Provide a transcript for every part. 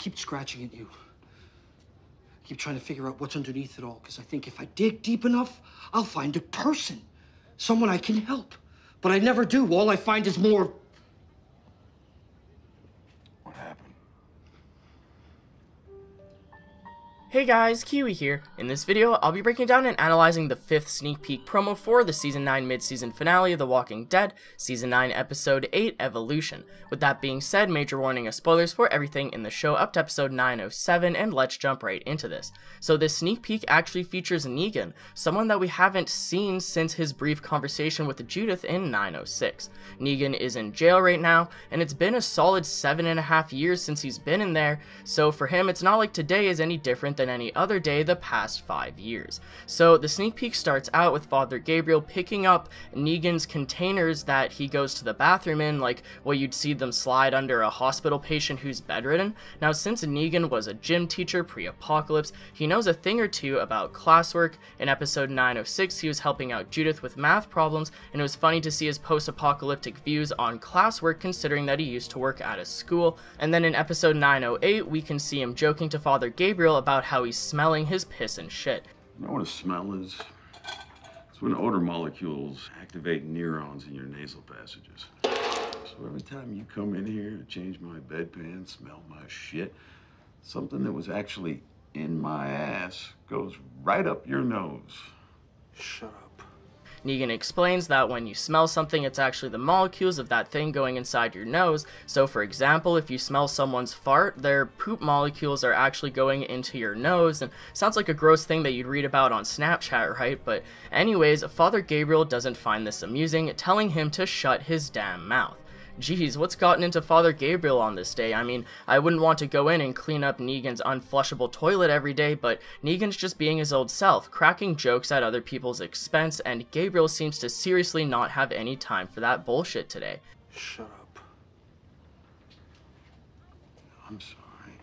keep scratching at you. I keep trying to figure out what's underneath it all, because I think if I dig deep enough, I'll find a person. Someone I can help. But I never do. All I find is more... What happened? Hey guys, Kiwi here. In this video, I'll be breaking down and analyzing the 5th sneak peek promo for the Season 9 mid-season finale of The Walking Dead, Season 9 Episode 8, Evolution. With that being said, major warning of spoilers for everything in the show up to Episode 907, and let's jump right into this. So this sneak peek actually features Negan, someone that we haven't seen since his brief conversation with Judith in 906. Negan is in jail right now, and it's been a solid 7.5 years since he's been in there, so for him it's not like today is any different than any other day the past 5 years. So the sneak peek starts out with Father Gabriel picking up Negan's containers that he goes to the bathroom in, like what you'd see them slide under a hospital patient who's bedridden. Now since Negan was a gym teacher pre-apocalypse, he knows a thing or two about classwork. In episode 906 he was helping out Judith with math problems, and it was funny to see his post-apocalyptic views on classwork considering that he used to work at a school. And then in episode 908 we can see him joking to Father Gabriel about how he's smelling his piss and shit. You know what a smell is? It's when odor molecules activate neurons in your nasal passages. So every time you come in here to change my bedpan, smell my shit, something that was actually in my ass goes right up your nose. Shut up. Negan explains that when you smell something, it's actually the molecules of that thing going inside your nose. So for example, if you smell someone's fart, their poop molecules are actually going into your nose, and sounds like a gross thing that you'd read about on Snapchat, right? But anyways, Father Gabriel doesn't find this amusing, telling him to shut his damn mouth. Geez, what's gotten into Father Gabriel on this day? I mean, I wouldn't want to go in and clean up Negan's unflushable toilet every day, but Negan's just being his old self, cracking jokes at other people's expense, and Gabriel seems to seriously not have any time for that bullshit today. Shut up. I'm sorry.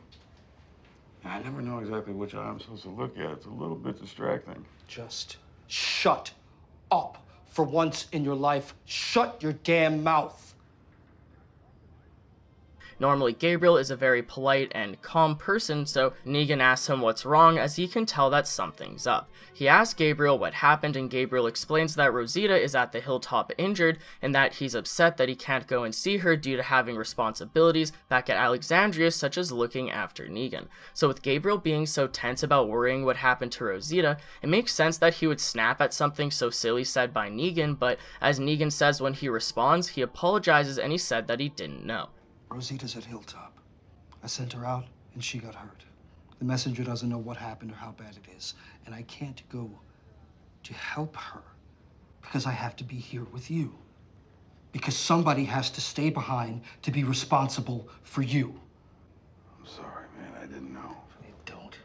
I never know exactly which eye I'm supposed to look at. It's a little bit distracting. Just shut up. For once in your life, shut your damn mouth. Normally, Gabriel is a very polite and calm person, so Negan asks him what's wrong, as he can tell that something's up. He asks Gabriel what happened, and Gabriel explains that Rosita is at the hilltop injured, and that he's upset that he can't go and see her due to having responsibilities back at Alexandria, such as looking after Negan. So with Gabriel being so tense about worrying what happened to Rosita, it makes sense that he would snap at something so silly said by Negan, but as Negan says when he responds, he apologizes and he said that he didn't know. Rosita's at Hilltop. I sent her out, and she got hurt. The messenger doesn't know what happened or how bad it is, and I can't go to help her because I have to be here with you. Because somebody has to stay behind to be responsible for you. I'm sorry, man. I didn't know. You don't.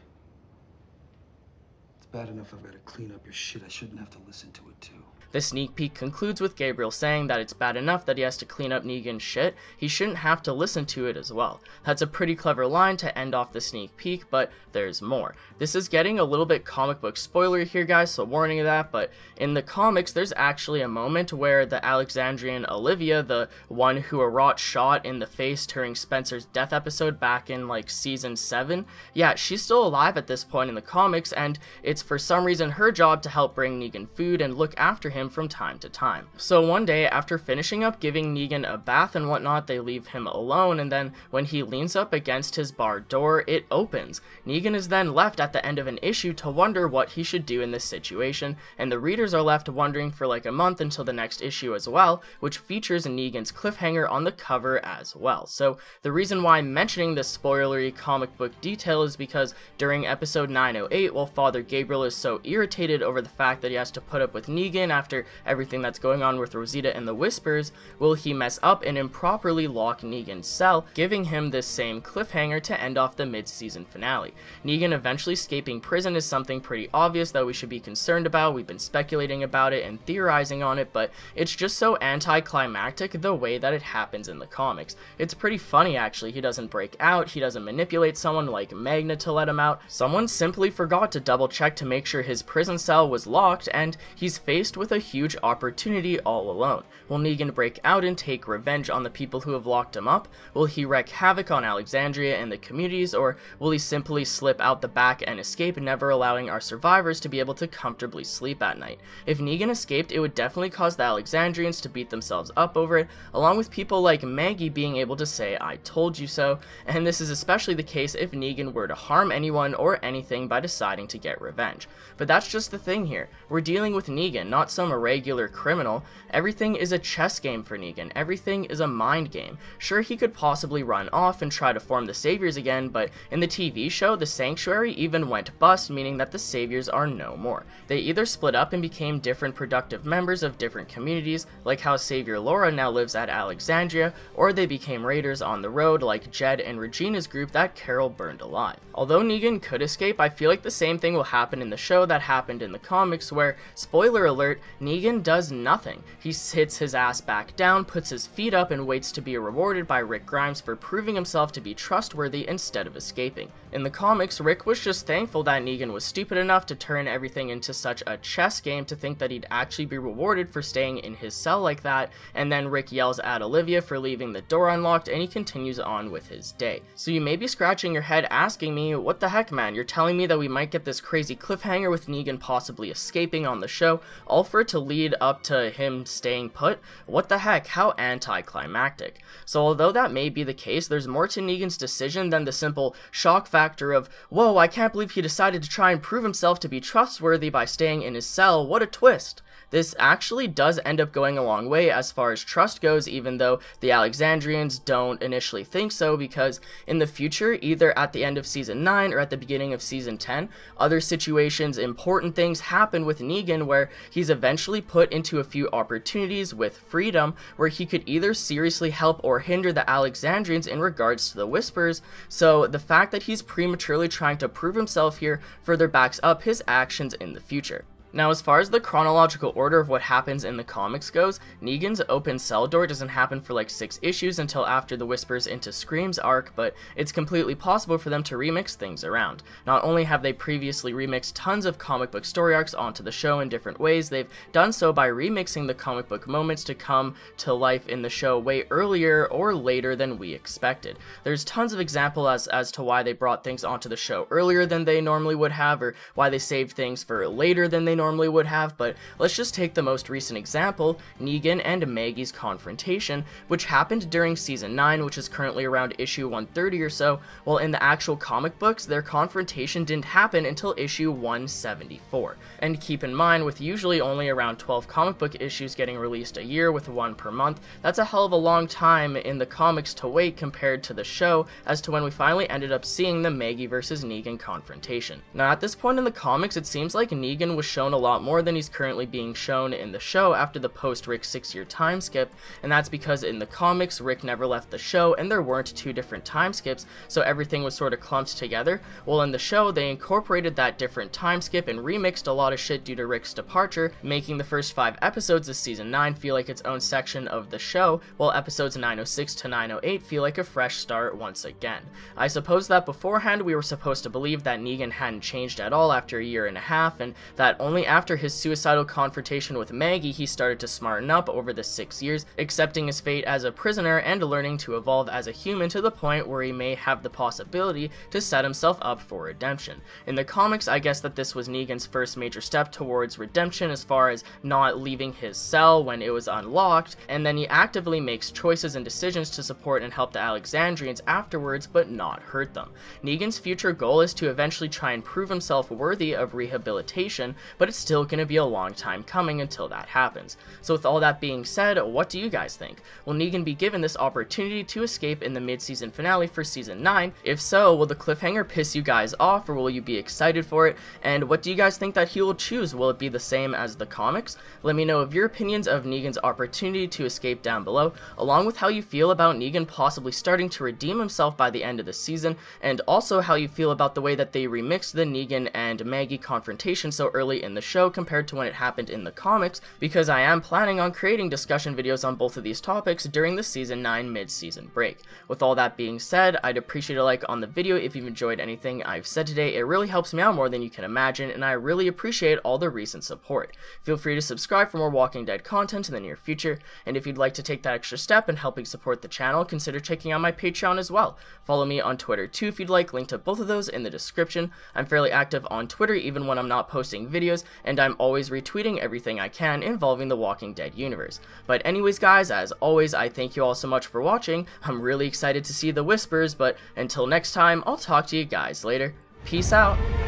It's bad enough I've got to clean up your shit. I shouldn't have to listen to it, too. The sneak peek concludes with Gabriel saying that it's bad enough that he has to clean up Negan's shit, he shouldn't have to listen to it as well. That's a pretty clever line to end off the sneak peek, but there's more. This is getting a little bit comic book spoilery here, guys, so warning of that, but in the comics there's actually a moment where the Alexandrian Olivia, the one who Arot shot in the face during Spencer's death episode back in like season 7, yeah, she's still alive at this point in the comics, and it's for some reason her job to help bring Negan food and look after him from time to time. So one day, after finishing up giving Negan a bath and whatnot, they leave him alone, and then when he leans up against his bar door, it opens. Negan is then left at the end of an issue to wonder what he should do in this situation, and the readers are left wondering for like a month until the next issue as well, which features Negan's cliffhanger on the cover as well. So the reason why I'm mentioning this spoilery comic book detail is because during episode 908, while Father Gabriel is so irritated over the fact that he has to put up with Negan after everything that's going on with Rosita and the Whispers, will he mess up and improperly lock Negan's cell, giving him this same cliffhanger to end off the mid-season finale. Negan eventually escaping prison is something pretty obvious that we should be concerned about. We've been speculating about it and theorizing on it, but it's just so anticlimactic the way that it happens in the comics. It's pretty funny actually. He doesn't break out, he doesn't manipulate someone like Magna to let him out. Someone simply forgot to double check to make sure his prison cell was locked, and he's faced with a huge opportunity all alone. Will Negan break out and take revenge on the people who have locked him up? Will he wreak havoc on Alexandria and the communities, or will he simply slip out the back and escape, never allowing our survivors to be able to comfortably sleep at night? If Negan escaped, it would definitely cause the Alexandrians to beat themselves up over it, along with people like Maggie being able to say, "I told you so," and this is especially the case if Negan were to harm anyone or anything by deciding to get revenge. But that's just the thing here. We're dealing with Negan, not some irregular criminal. Everything is a chess game for Negan. Everything is a mind game. Sure, he could possibly run off and try to form the Saviors again, but in the TV show, the Sanctuary even went bust, meaning that the Saviors are no more. They either split up and became different productive members of different communities, like how Savior Laura now lives at Alexandria, or they became raiders on the road, like Jed and Regina's group that Carol burned alive. Although Negan could escape, I feel like the same thing will happen in the show that happened in the comics, where, spoiler alert, Negan does nothing. He sits his ass back down, puts his feet up, and waits to be rewarded by Rick Grimes for proving himself to be trustworthy instead of escaping. In the comics, Rick was just thankful that Negan was stupid enough to turn everything into such a chess game to think that he'd actually be rewarded for staying in his cell like that, and then Rick yells at Olivia for leaving the door unlocked, and he continues on with his day. So you may be scratching your head asking me, what the heck, man, you're telling me that we might get this crazy cliffhanger with Negan possibly escaping on the show, all for it to lead up to him staying put? What the heck, how anticlimactic. So although that may be the case, there's more to Negan's decision than the simple shock factor of, whoa, I can't believe he decided to try and prove himself to be trustworthy by staying in his cell, what a twist. This actually does end up going a long way as far as trust goes, even though the Alexandrians don't initially think so, because in the future, either at the end of Season 9 or at the beginning of Season 10, other situations, important things happen with Negan where he's eventually put into a few opportunities with freedom where he could either seriously help or hinder the Alexandrians in regards to the Whispers, so the fact that he's prematurely trying to prove himself here further backs up his actions in the future. Now, as far as the chronological order of what happens in the comics goes, Negan's open cell door doesn't happen for like 6 issues until after the Whispers into Scream's arc, but it's completely possible for them to remix things around. Not only have they previously remixed tons of comic book story arcs onto the show in different ways, they've done so by remixing the comic book moments to come to life in the show way earlier or later than we expected. There's tons of examples as to why they brought things onto the show earlier than they normally would have, or why they saved things for later than they normally would have, but let's just take the most recent example, Negan and Maggie's confrontation, which happened during Season 9, which is currently around issue 130 or so, while in the actual comic books, their confrontation didn't happen until issue 174. And keep in mind, with usually only around 12 comic book issues getting released a year with 1 per month, that's a hell of a long time in the comics to wait compared to the show as to when we finally ended up seeing the Maggie versus Negan confrontation. Now at this point in the comics, it seems like Negan was shown a lot more than he's currently being shown in the show after the post-Rick 6-year time skip, and that's because in the comics, Rick never left the show and there weren't 2 different time skips, so everything was sort of clumped together. Well, in the show, they incorporated that different time skip and remixed a lot of shit due to Rick's departure, making the first 5 episodes of Season 9 feel like its own section of the show, while episodes 906 to 908 feel like a fresh start once again. I suppose that beforehand we were supposed to believe that Negan hadn't changed at all after a year and a half, and that only after his suicidal confrontation with Maggie he started to smarten up over the 6 years, accepting his fate as a prisoner and learning to evolve as a human to the point where he may have the possibility to set himself up for redemption. In the comics, I guess that this was Negan's first major step towards redemption as far as not leaving his cell when it was unlocked, and then he actively makes choices and decisions to support and help the Alexandrians afterwards, but not hurt them. Negan's future goal is to eventually try and prove himself worthy of rehabilitation, but it's still going to be a long time coming until that happens. So with all that being said, what do you guys think? Will Negan be given this opportunity to escape in the mid-season finale for Season 9? If so, will the cliffhanger piss you guys off, or will you be excited for it? And what do you guys think that he will choose? Will it be the same as the comics? Let me know of your opinions of Negan's opportunity to escape down below, along with how you feel about Negan possibly starting to redeem himself by the end of the season, and also how you feel about the way that they remixed the Negan and Maggie confrontation so early in the show compared to when it happened in the comics, because I am planning on creating discussion videos on both of these topics during the Season 9 mid-season break. With all that being said, I'd appreciate a like on the video if you've enjoyed anything I've said today. It really helps me out more than you can imagine, and I really appreciate all the recent support. Feel free to subscribe for more Walking Dead content in the near future, and if you'd like to take that extra step in helping support the channel, consider checking out my Patreon as well. Follow me on Twitter too if you'd like, link to both of those in the description. I'm fairly active on Twitter even when I'm not posting videos, and I'm always retweeting everything I can involving the Walking Dead universe. But anyways guys, as always, I thank you all so much for watching. I'm really excited to see the whispers, but until next time, I'll talk to you guys later. Peace out.